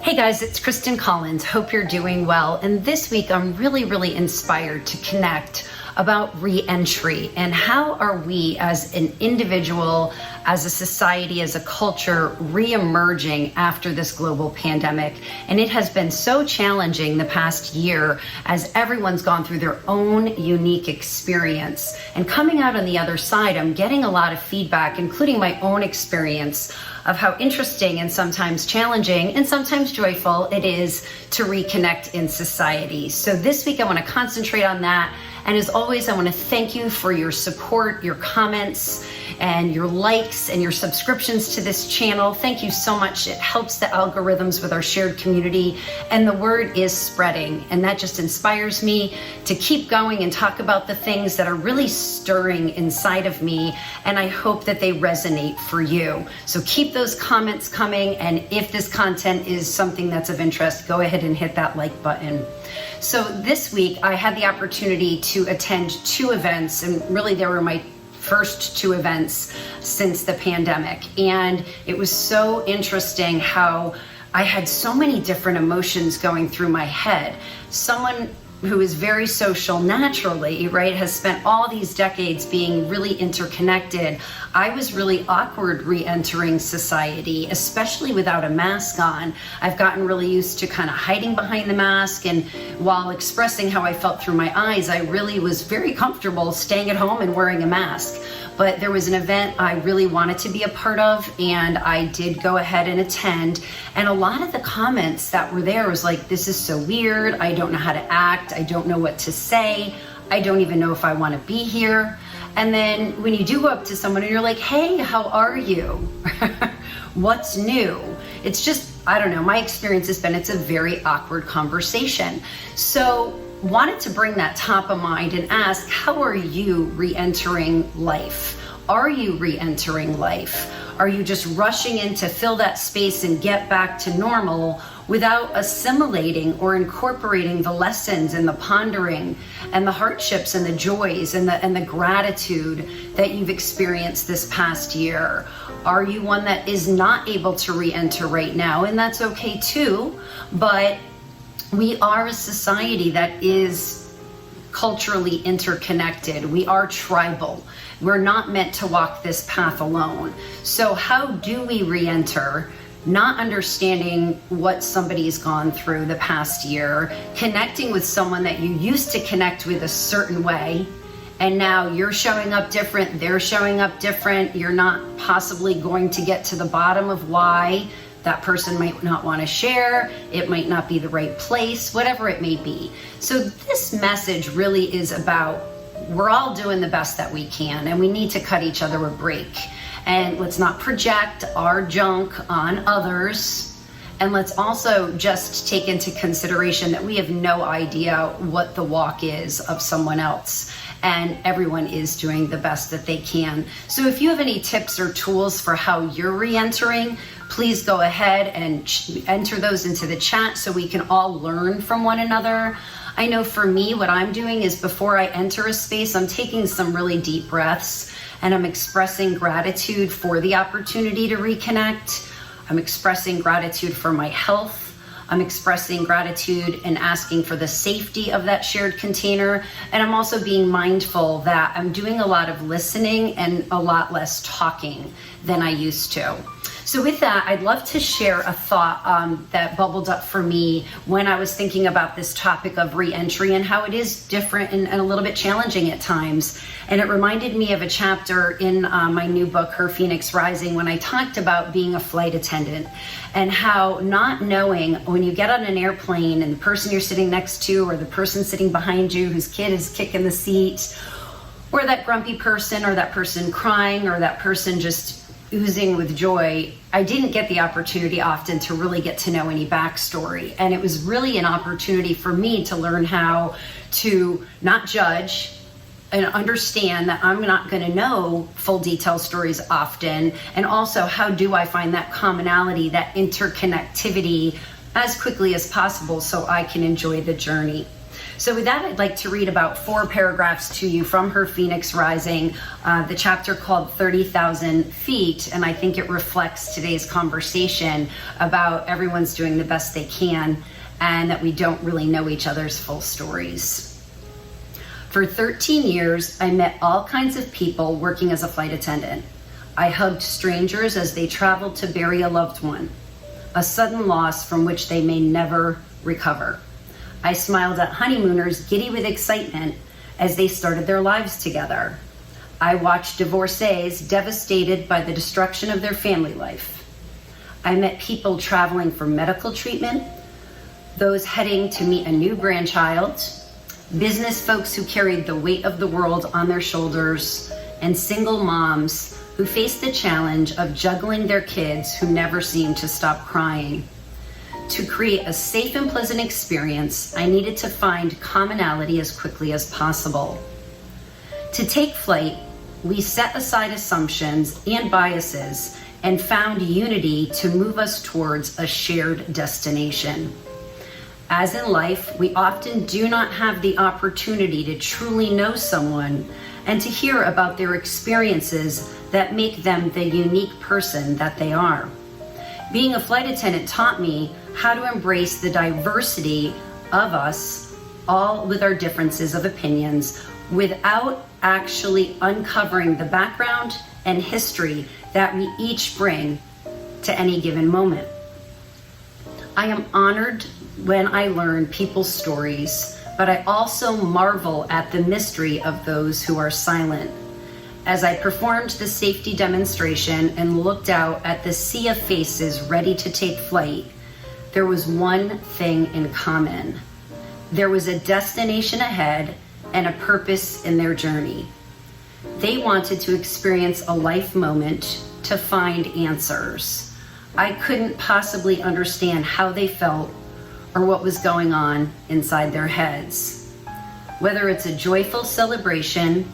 Hey guys, it's Kristen Collins. Hope you're doing well. And this week I'm really inspired to connect about re-entry and how are we as an individual, as a society, as a culture, re-emerging after this global pandemic. And it has been so challenging the past year as everyone's gone through their own unique experience. And coming out on the other side, I'm getting a lot of feedback, including my own experience, of how interesting and sometimes challenging and sometimes joyful it is to reconnect in society. So this week I want to concentrate on that. And as always, I want to thank you for your support, your comments, and your likes and your subscriptions to this channel. Thank you so much. It helps the algorithms with our shared community, and the word is spreading. And that just inspires me to keep going and talk about the things that are really stirring inside of me. And I hope that they resonate for you. So keep those comments coming. And if this content is something that's of interest, go ahead and hit that like button. So this week I had the opportunity to attend two events, and really they were my first two events since the pandemic. And it was so interesting how I had so many different emotions going through my head. Someone who is very social naturally, right, has spent all these decades being really interconnected. I was really awkward re-entering society, especially without a mask on. I've gotten really used to kind of hiding behind the mask, and while expressing how I felt through my eyes, I really was very comfortable staying at home and wearing a mask. But there was an event I really wanted to be a part of, and I did go ahead and attend. And a lot of the comments that were there was like, this is so weird. I don't know how to act. I don't know what to say. I don't even know if I want to be here. And then when you do go up to someone and you're like, hey, how are you? What's new? It's just, I don't know, my experience has been, it's a very awkward conversation. So wanted to bring that top of mind and ask, how are you re-entering life? Are you re-entering life? Are you just rushing in to fill that space and get back to normal without assimilating or incorporating the lessons and the pondering and the hardships and the joys and the gratitude that you've experienced this past year? Are you one that is not able to re-enter right now? And that's okay too, but we are a society that is culturally interconnected. We are tribal. We're not meant to walk this path alone. So how do we re-enter, not understanding what somebody's gone through the past year, connecting with someone that you used to connect with a certain way, and now you're showing up different, they're showing up different, you're not possibly going to get to the bottom of why. That person might not want to share, it might not be the right place, whatever it may be. So this message really is about, we're all doing the best that we can, and we need to cut each other a break. And let's not project our junk on others. And let's also just take into consideration that we have no idea what the walk is of someone else. And everyone is doing the best that they can. So if you have any tips or tools for how you're re-entering, please go ahead and enter those into the chat so we can all learn from one another. I know for me, what I'm doing is before I enter a space, I'm taking some really deep breaths and I'm expressing gratitude for the opportunity to reconnect. I'm expressing gratitude for my health. I'm expressing gratitude and asking for the safety of that shared container. And I'm also being mindful that I'm doing a lot of listening and a lot less talking than I used to. So with that, I'd love to share a thought that bubbled up for me when I was thinking about this topic of re-entry and how it is different and a little bit challenging at times. And it reminded me of a chapter in my new book, Her Phoenix Rising, when I talked about being a flight attendant and how not knowing when you get on an airplane and the person you're sitting next to or the person sitting behind you whose kid is kicking the seat, or that grumpy person or that person crying or that person just oozing with joy, I didn't get the opportunity often to really get to know any backstory. And it was really an opportunity for me to learn how to not judge and understand that I'm not going to know full detail stories often. And also, how do I find that commonality, that interconnectivity as quickly as possible so I can enjoy the journey. So with that, I'd like to read about 4 paragraphs to you from her Phoenix Rising, the chapter called 30,000 Feet, and I think it reflects today's conversation about everyone's doing the best they can and that we don't really know each other's full stories. For 13 years, I met all kinds of people working as a flight attendant. I hugged strangers as they traveled to bury a loved one, a sudden loss from which they may never recover. I smiled at honeymooners giddy with excitement as they started their lives together. I watched divorcees devastated by the destruction of their family life. I met people traveling for medical treatment, those heading to meet a new grandchild, business folks who carried the weight of the world on their shoulders, and single moms who faced the challenge of juggling their kids who never seemed to stop crying. To create a safe and pleasant experience, I needed to find commonality as quickly as possible. To take flight, we set aside assumptions and biases and found unity to move us towards a shared destination. As in life, we often do not have the opportunity to truly know someone and to hear about their experiences that make them the unique person that they are. Being a flight attendant taught me how to embrace the diversity of us, all with our differences of opinions, without actually uncovering the background and history that we each bring to any given moment. I am honored when I learn people's stories, but I also marvel at the mystery of those who are silent. As I performed the safety demonstration and looked out at the sea of faces ready to take flight, there was one thing in common. There was a destination ahead and a purpose in their journey. They wanted to experience a life moment to find answers. I couldn't possibly understand how they felt or what was going on inside their heads. Whether it's a joyful celebration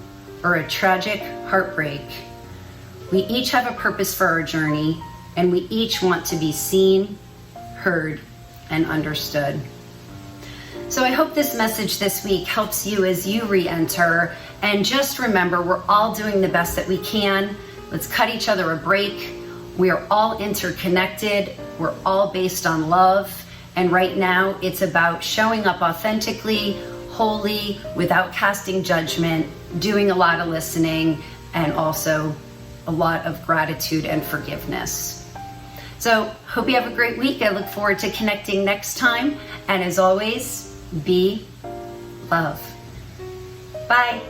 or a tragic heartbreak, we each have a purpose for our journey, and we each want to be seen, heard, and understood. So I hope this message this week helps you as you re-enter. And just remember, we're all doing the best that we can. Let's cut each other a break. We are all interconnected. We're all based on love. And right now, it's about showing up authentically, wholly, without casting judgment, doing a lot of listening, and also a lot of gratitude and forgiveness. So, hope you have a great week. I look forward to connecting next time. And as always, be love. Bye.